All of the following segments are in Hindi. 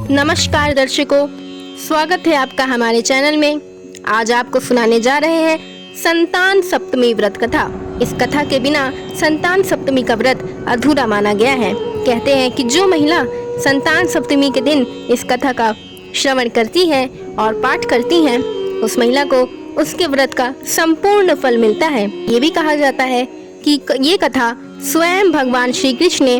नमस्कार दर्शकों, स्वागत है आपका हमारे चैनल में। आज आपको सुनाने जा रहे हैं संतान सप्तमी व्रत कथा। इस कथा के बिना संतान सप्तमी का व्रत अधूरा माना गया है। कहते हैं कि जो महिला संतान सप्तमी के दिन इस कथा का श्रवण करती है और पाठ करती है, उस महिला को उसके व्रत का संपूर्ण फल मिलता है। ये भी कहा जाता है कि ये कथा स्वयं भगवान श्री कृष्ण ने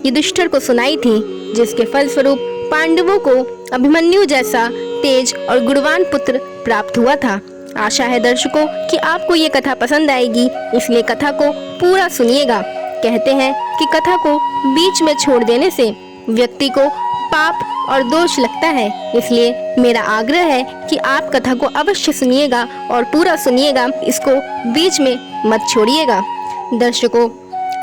युधिष्ठिर को सुनाई थी, जिसके फलस्वरूप पांडवों को अभिमन्यु जैसा तेज और गुणवान पुत्र प्राप्त हुआ था। आशा है दर्शकों कि आपको ये कथा पसंद आएगी, इसलिए कथा को पूरा सुनिएगा। कहते हैं कि कथा को बीच में छोड़ देने से व्यक्ति को पाप और दोष लगता है, इसलिए मेरा आग्रह है कि आप कथा को अवश्य सुनिएगा और पूरा सुनिएगा, इसको बीच में मत छोड़िएगा। दर्शकों,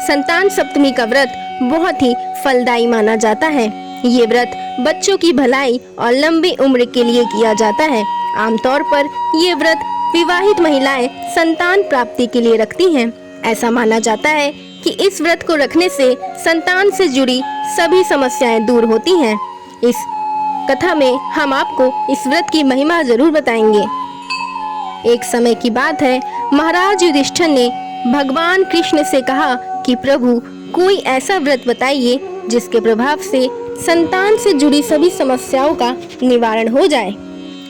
संतान सप्तमी का व्रत बहुत ही फलदायी माना जाता है। ये व्रत बच्चों की भलाई और लंबी उम्र के लिए किया जाता है। आमतौर पर ये व्रत विवाहित महिलाएं संतान प्राप्ति के लिए रखती हैं। ऐसा माना जाता है कि इस व्रत को रखने से संतान से जुड़ी सभी समस्याएं दूर होती हैं। इस कथा में हम आपको इस व्रत की महिमा जरूर बताएंगे। एक समय की बात है, महाराज युधिष्ठिर ने भगवान कृष्ण से कहा कि प्रभु, कोई ऐसा व्रत बताइए जिसके प्रभाव से संतान से जुड़ी सभी समस्याओं का निवारण हो जाए।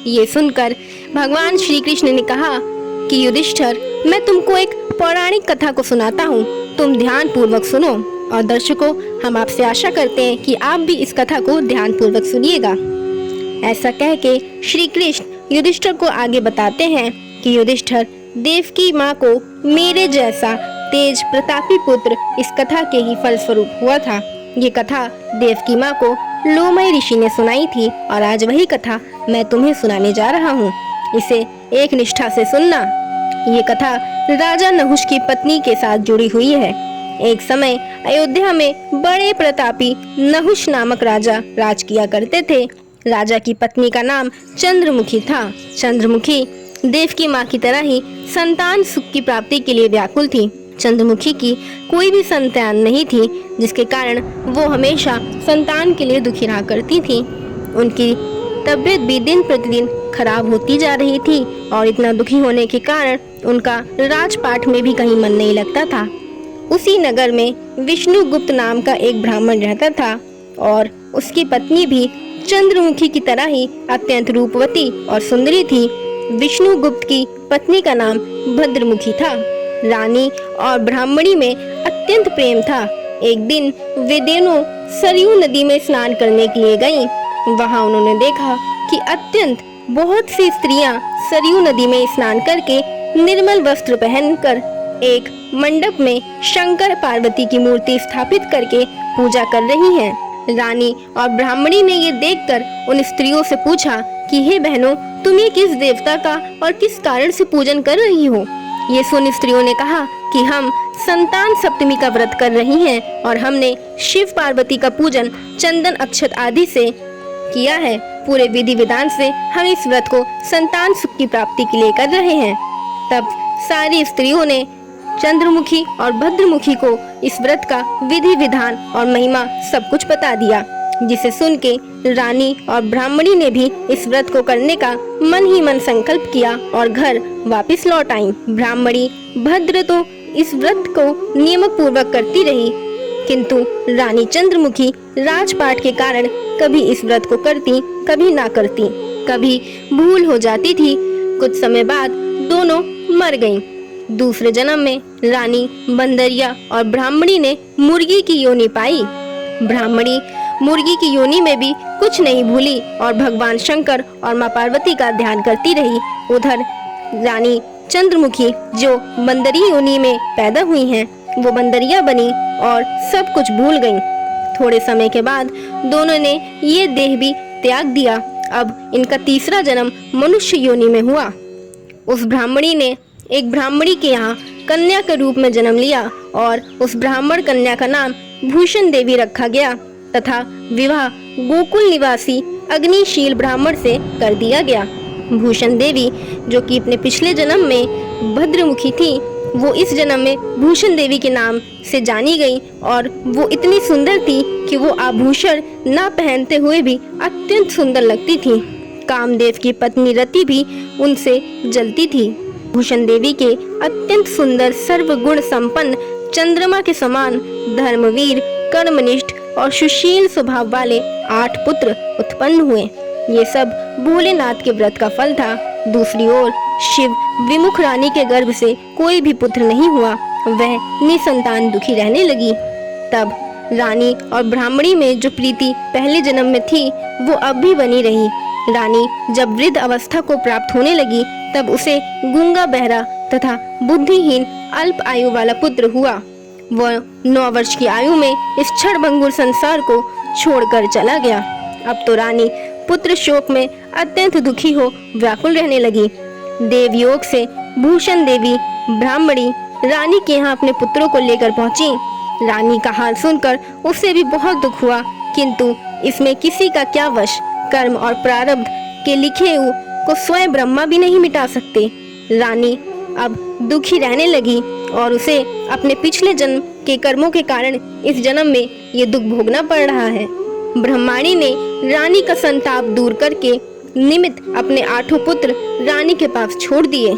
ये सुनकर भगवान श्री कृष्ण ने कहा कि युधिष्ठिर, मैं तुमको एक पौराणिक कथा को सुनाता हूँ, तुम ध्यान पूर्वक सुनो। और दर्शकों, हम आपसे आशा करते हैं कि आप भी इस कथा को ध्यान पूर्वक सुनिएगा। ऐसा कह के श्री कृष्ण युधिष्ठिर को आगे बताते हैं कि युधिष्ठिर, देवकी माँ को मेरे जैसा तेज प्रतापी पुत्र इस कथा के ही फलस्वरूप हुआ था। ये कथा देवकी माँ को लोमय ऋषि ने सुनाई थी और आज वही कथा मैं तुम्हें सुनाने जा रहा हूँ। इसे एक निष्ठा से सुनना। ये कथा राजा नहुष की पत्नी के साथ जुड़ी हुई है। एक समय अयोध्या में बड़े प्रतापी नहुष नामक राजा राज किया करते थे। राजा की पत्नी का नाम चंद्रमुखी था। चंद्रमुखी देवकी माँ की तरह ही संतान सुख की प्राप्ति के लिए व्याकुल थी। चंद्रमुखी की कोई भी संतान नहीं थी, जिसके कारण वो हमेशा संतान के लिए दुखी रहा करती थी। उनकी तबीयत भी दिन प्रतिदिन खराब होती जा रही थी और इतना दुखी होने के कारण उनका राजपाट में भी कहीं मन नहीं लगता था। उसी नगर में विष्णुगुप्त नाम का एक ब्राह्मण रहता था और उसकी पत्नी भी चंद्रमुखी की तरह ही अत्यंत रूपवती और सुंदरी थी। विष्णुगुप्त की पत्नी का नाम भद्रमुखी था। रानी और ब्राह्मणी में अत्यंत प्रेम था। एक दिन वे दोनों सरयू नदी में स्नान करने के लिए गईं। वहां उन्होंने देखा कि अत्यंत बहुत सी स्त्रियां सरयू नदी में स्नान करके निर्मल वस्त्र पहनकर एक मंडप में शंकर पार्वती की मूर्ति स्थापित करके पूजा कर रही हैं। रानी और ब्राह्मणी ने ये देखकर उन स्त्रियों से पूछा कि हे बहनों, तुम ये किस देवता का और किस कारण से पूजन कर रही हो? ये सुन स्त्रियों ने कहा कि हम संतान सप्तमी का व्रत कर रही हैं और हमने शिव पार्वती का पूजन चंदन अक्षत आदि से किया है। पूरे विधि विधान से हम इस व्रत को संतान सुख की प्राप्ति के लिए कर रहे हैं। तब सारी स्त्रियों ने चंद्रमुखी और भद्रमुखी को इस व्रत का विधि विधान और महिमा सब कुछ बता दिया, जिसे सुन के रानी और ब्राह्मणी ने भी इस व्रत को करने का मन ही मन संकल्प किया और घर वापस लौट आईं। ब्राह्मणी भद्र तो इस व्रत को नियम पूर्वक करती रही, किंतु रानी चंद्रमुखी राजपाट के कारण कभी इस व्रत को करती, कभी ना करती, कभी भूल हो जाती थी। कुछ समय बाद दोनों मर गईं। दूसरे जन्म में रानी बंदरिया और ब्राह्मणी ने मुर्गी की योनि पाई। ब्राह्मणी मुर्गी की योनि में भी कुछ नहीं भूली और भगवान शंकर और माँ पार्वती का ध्यान करती रही। उधर रानी चंद्रमुखी जो बंदरी योनि में पैदा हुई हैं, वो बंदरिया बनी और सब कुछ भूल गईं। थोड़े समय के बाद दोनों ने ये देह भी त्याग दिया। अब इनका तीसरा जन्म मनुष्य योनि में हुआ। उस ब्राह्मणी ने एक ब्राह्मणी के यहाँ कन्या के रूप में जन्म लिया और उस ब्राह्मण कन्या का नाम भूषण देवी रखा गया तथा विवाह गोकुल निवासी अग्निशील ब्राह्मण से कर दिया गया। भूषण देवी, जो कि अपने पिछले जन्म में भद्रमुखी थी, वो इस जन्म में भूषण देवी के नाम से जानी गई और वो इतनी सुंदर थी कि वो आभूषण न पहनते हुए भी अत्यंत सुंदर लगती थी। कामदेव की पत्नी रति भी उनसे जलती थी। भूषण देवी के अत्यंत सुंदर सर्वगुण संपन्न चंद्रमा के समान धर्मवीर, कर्मनिष्ठ और सुशील स्वभाव वाले 8 पुत्र उत्पन्न हुए। ये सब भोलेनाथ के व्रत का फल था। दूसरी ओर शिव विमुख रानी के गर्भ से कोई भी पुत्र नहीं हुआ। वह निसंतान दुखी रहने लगी। तब रानी और ब्राह्मणी में जो प्रीति पहले जन्म में थी वो अब भी बनी रही। रानी जब वृद्ध अवस्था को प्राप्त होने लगी तब उसे गूंगा, बहरा तथा बुद्धिहीन अल्प आयु वाला पुत्र हुआ। वह 9 वर्ष की आयु में इस क्षणभंगुर संसार को छोड़कर चला गया। अब तो रानी पुत्र शोक में अत्यंत दुखी हो व्याकुल रहने लगी। देवयोग से भूषण देवी ब्राह्मणी रानी के यहाँ अपने पुत्रों को लेकर पहुंची। रानी का हाल सुनकर उसे भी बहुत दुख हुआ, किंतु इसमें किसी का क्या वश। कर्म और प्रारब्ध के लिखे को स्वयं ब्रह्मा भी नहीं मिटा सकते। रानी अब दुखी रहने लगी और उसे अपने पिछले जन्म के कर्मों के कारण इस जन्म में ये दुख भोगना पड़ रहा है। ब्रह्माणी ने रानी का संताप दूर करके निमित्त अपने 8 पुत्र रानी के पास छोड़ दिए।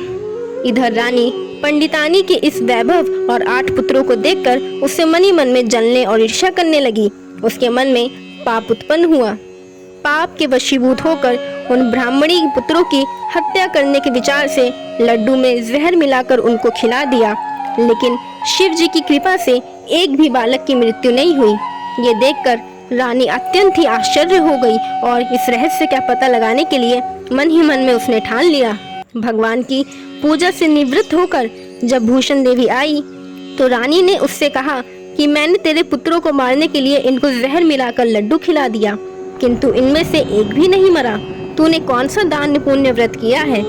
इधर रानी पंडितानी के इस वैभव और 8 पुत्रों को देखकर उससे मनी मन में जलने और ईर्ष्या करने लगी। उसके मन में पाप उत्पन्न हुआ। पाप के वशीभूत होकर उन ब्राह्मणी पुत्रों की हत्या करने के विचार से लड्डू में जहर मिलाकर उनको खिला दिया। लेकिन शिव जी की कृपा से एक भी बालक की मृत्यु नहीं हुई। ये देखकर रानी अत्यंत ही आश्चर्य हो गई और इस रहस्य का पता लगाने के लिए मन ही मन में उसने ठान लिया। भगवान की पूजा से निवृत्त होकर जब भूषण देवी आई तो रानी ने उससे कहा कि मैंने तेरे पुत्रों को मारने के लिए इनको जहर मिलाकर लड्डू खिला दिया, किंतु इनमें से एक भी नहीं मरा। तूने कौन सा दान पुण्य व्रत किया है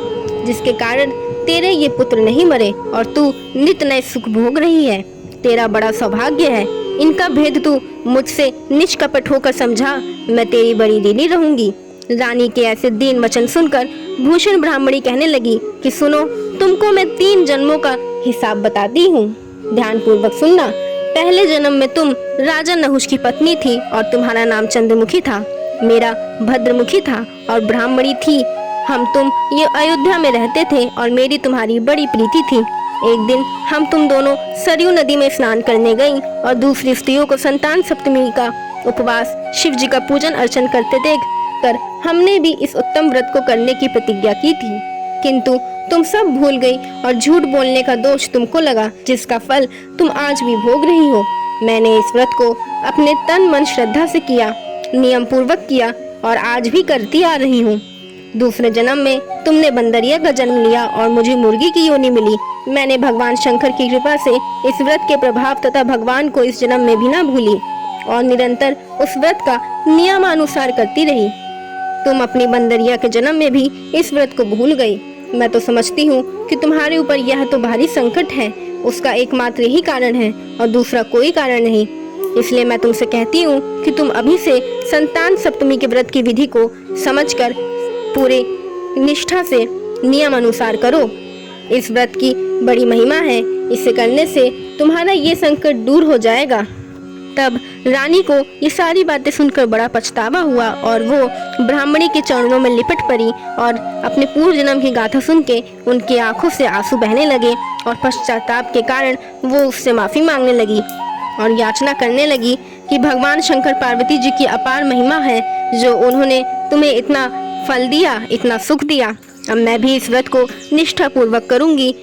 जिसके कारण तेरे ये पुत्र नहीं मरे और तू नित नए सुख भोग रही है? तेरा बड़ा सौभाग्य है। इनका भेद तू मुझसे निष्कपट होकर समझा, मैं तेरी बड़ी ऋणी रहूंगी। रानी के ऐसे दीन वचन सुनकर भूषण ब्राह्मणी कहने लगी कि सुनो, तुमको मैं 3 जन्मों का हिसाब बताती हूँ, ध्यान पूर्वक सुनना। पहले जन्म में तुम राजा नहुष की पत्नी थी और तुम्हारा नाम चंद्रमुखी था। मेरा भद्रमुखी था और ब्राह्मणी थी। हम तुम ये अयोध्या में रहते थे और मेरी तुम्हारी बड़ी प्रीति थी। एक दिन हम तुम दोनों सरयू नदी में स्नान करने गईं और दूसरी स्त्रियों को संतान सप्तमी का उपवास, शिव जी का पूजन अर्चन करते देख कर हमने भी इस उत्तम व्रत को करने की प्रतिज्ञा की थी, किंतु तुम सब भूल गई और झूठ बोलने का दोष तुमको लगा, जिसका फल तुम आज भी भोग रही हो। मैंने इस व्रत को अपने तन मन श्रद्धा से किया, नियम पूर्वक किया और आज भी करती आ रही हूँ। दूसरे जन्म में तुमने बंदरिया का जन्म लिया और मुझे मुर्गी की योनि मिली। मैंने भगवान शंकर की कृपा से इस व्रत के प्रभाव तथा भगवान को इस जन्म में भी ना भूली और निरंतर उस व्रत का नियमानुसार करती रही। तुम अपनी बंदरिया के जन्म में भी इस व्रत को भूल गई। मैं तो समझती हूँ कि तुम्हारे ऊपर यह तो भारी संकट है, उसका एकमात्र यही कारण है और दूसरा कोई कारण नहीं। इसलिए मैं तुमसे कहती हूँ कि तुम अभी से संतान सप्तमी के व्रत की विधि को समझकर पूरे निष्ठा से नियम अनुसार करो। इस व्रत की बड़ी महिमा है, इसे करने से तुम्हारा ये संकट दूर हो जाएगा। तब रानी को ये सारी बातें सुनकर बड़ा पछतावा हुआ और वो ब्राह्मणी के चरणों में लिपट पड़ी और अपने पूर्व जन्म की गाथा सुन के उनकी आंखों से आंसू बहने लगे और पश्चाताप के कारण वो उससे माफी मांगने लगी और याचना करने लगी कि भगवान शंकर पार्वती जी की अपार महिमा है, जो उन्होंने तुम्हें इतना फल दिया, इतना सुख दिया। अब मैं भी इस व्रत को निष्ठा पूर्वक करूंगी।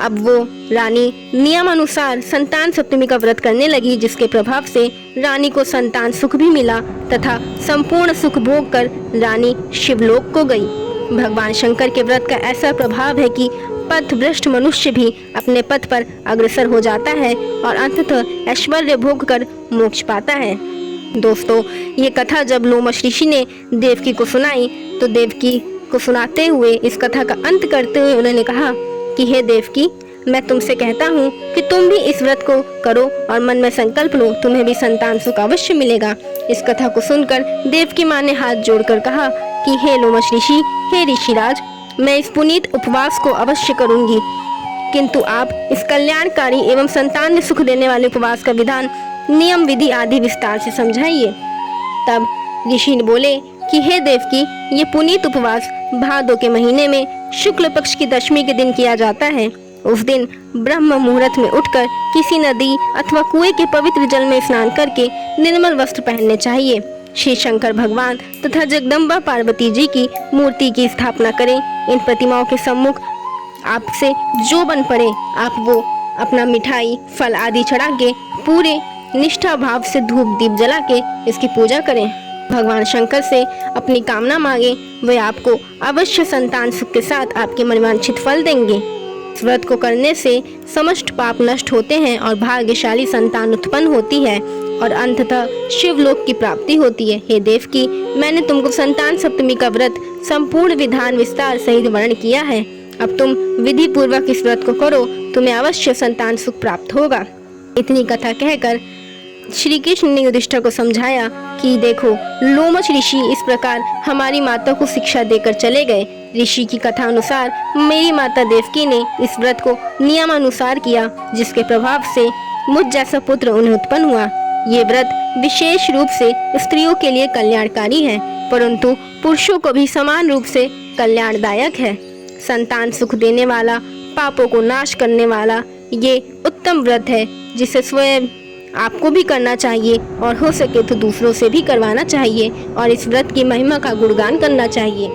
अब वो रानी नियमानुसार संतान सप्तमी का व्रत करने लगी, जिसके प्रभाव से रानी को संतान सुख भी मिला तथा संपूर्ण सुख भोग कर रानी शिवलोक को गई। भगवान शंकर के व्रत का ऐसा प्रभाव है कि पथभ्रष्ट मनुष्य भी अपने पथ पर अग्रसर हो जाता है और अंततः ऐश्वर्य भोग कर मोक्ष पाता है। दोस्तों, ये कथा जब लोमश ऋषि ने देवकी को सुनाई तो देवकी को सुनाते हुए इस कथा का अंत करते हुए उन्होंने कहा कि हे देवकी, मैं तुमसे कहता हूँ कि तुम भी इस व्रत को करो और मन में संकल्प लो, तुम्हें भी संतान सुख अवश्य मिलेगा। इस कथा को सुनकर देवकी माँ ने हाथ जोड़कर कहा कि हे लोमश ऋषि, हे ऋषिराज, मैं इस पुनीत उपवास को अवश्य करूंगी। किंतु आप इस कल्याणकारी एवं संतान में सुख देने वाले उपवास का विधान, नियम, विधि आदि विस्तार से समझाइए। तब ऋषि बोले कि हे देवकी, ये पुनीत उपवास भादों के महीने में शुक्ल पक्ष की दशमी के दिन किया जाता है। उस दिन ब्रह्म मुहूर्त में उठकर किसी नदी अथवा कुएं के पवित्र जल में स्नान करके निर्मल वस्त्र पहनने चाहिए। श्री शंकर भगवान तथा जगदम्बा पार्वती जी की मूर्ति की स्थापना करें। इन प्रतिमाओं के सम्मुख आपसे जो बन पड़े आप वो अपना मिठाई, फल आदि चढ़ा के पूरे निष्ठा भाव से धूप दीप जला के इसकी पूजा करें। भगवान शंकर से अपनी कामना मांगे, वे आपको अवश्य संतान सुख के साथ आपके मनवांछित फल देंगे। इस व्रत को करने से समस्त पाप नष्ट होते हैं और भाग्यशाली संतान उत्पन्न होती है और अंततः शिवलोक की प्राप्ति होती है। हे देवकी, मैंने तुमको संतान सप्तमी का व्रत संपूर्ण विधान विस्तार सहित वर्णन किया है। अब तुम विधि पूर्वक इस व्रत को करो, तुम्हें अवश्य संतान सुख प्राप्त होगा। इतनी कथा कहकर श्री कृष्ण ने युधिष्ठिर को समझाया कि देखो, लोमश ऋषि इस प्रकार हमारी माता को शिक्षा देकर चले गए। ऋषि की कथा अनुसार मेरी माता देवकी ने इस व्रत को नियमानुसार किया, जिसके प्रभाव से मुझ जैसा पुत्र उन्हें उत्पन्न हुआ। ये व्रत विशेष रूप से स्त्रियों के लिए कल्याणकारी है, परंतु पुरुषों को भी समान रूप से कल्याणदायक है। संतान सुख देने वाला, पापों को नाश करने वाला ये उत्तम व्रत है, जिसे स्वयं आपको भी करना चाहिए और हो सके तो दूसरों से भी करवाना चाहिए और इस व्रत की महिमा का गुणगान करना चाहिए।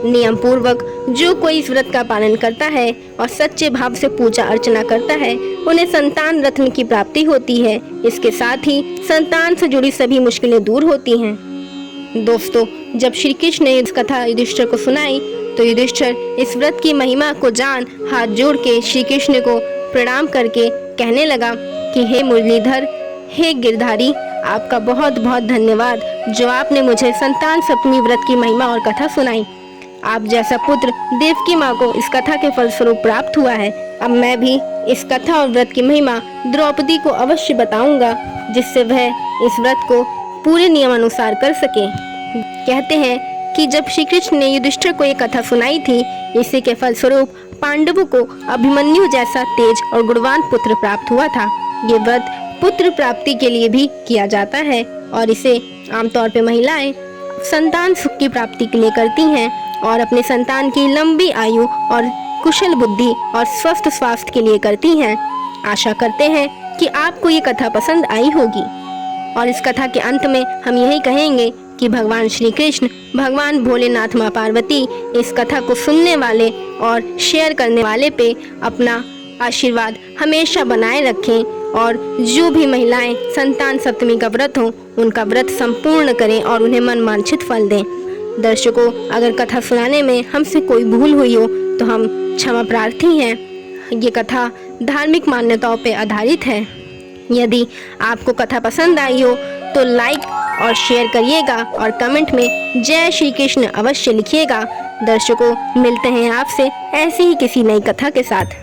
नियम पूर्वक जो कोई इस व्रत का पालन करता है और सच्चे भाव से पूजा अर्चना करता है, उन्हें संतान रत्न की प्राप्ति होती है। इसके साथ ही संतान से जुड़ी सभी मुश्किलें दूर होती हैं। दोस्तों, जब श्री कृष्ण ने इस कथा युधिष्ठिर को सुनाई तो युधिष्ठिर इस व्रत की महिमा को जान हाथ जोड़ के श्री कृष्ण को प्रणाम करके कहने लगा कि हे मुरलीधर, हे गिरधारी, आपका बहुत बहुत धन्यवाद जो आपने मुझे संतान सप्तमी व्रत की महिमा और कथा सुनाई। आप जैसा पुत्र देवकी माँ को इस कथा के फलस्वरूप प्राप्त हुआ है। अब मैं भी इस कथा और व्रत की महिमा द्रौपदी को अवश्य बताऊंगा, जिससे वह इस व्रत को पूरे नियमानुसार कर सके। कहते हैं कि जब श्री कृष्ण ने युधिष्ठिर को ये कथा सुनाई थी, इसी के फलस्वरूप पांडवों को अभिमन्यु जैसा तेज और गुणवान पुत्र प्राप्त हुआ था। ये व्रत पुत्र प्राप्ति के लिए भी किया जाता है और इसे आमतौर पे महिलाएं संतान सुख की प्राप्ति के लिए करती हैं और अपने संतान की लंबी आयु और कुशल बुद्धि और स्वस्थ स्वास्थ्य के लिए करती हैं। आशा करते हैं कि आपको ये कथा पसंद आई होगी और इस कथा के अंत में हम यही कहेंगे कि भगवान श्री कृष्ण, भगवान भोलेनाथ, माँ पार्वती इस कथा को सुनने वाले और शेयर करने वाले पे अपना आशीर्वाद हमेशा बनाए रखें और जो भी महिलाएं संतान सप्तमी का व्रत हो उनका व्रत संपूर्ण करें और उन्हें मनवांछित फल दें। दर्शकों, अगर कथा सुनाने में हमसे कोई भूल हुई हो तो हम क्षमा प्रार्थी हैं। ये कथा धार्मिक मान्यताओं पर आधारित है। यदि आपको कथा पसंद आई हो तो लाइक और शेयर करिएगा और कमेंट में जय श्री कृष्ण अवश्य लिखिएगा। दर्शकों, मिलते हैं आपसे ऐसी ही किसी नई कथा के साथ।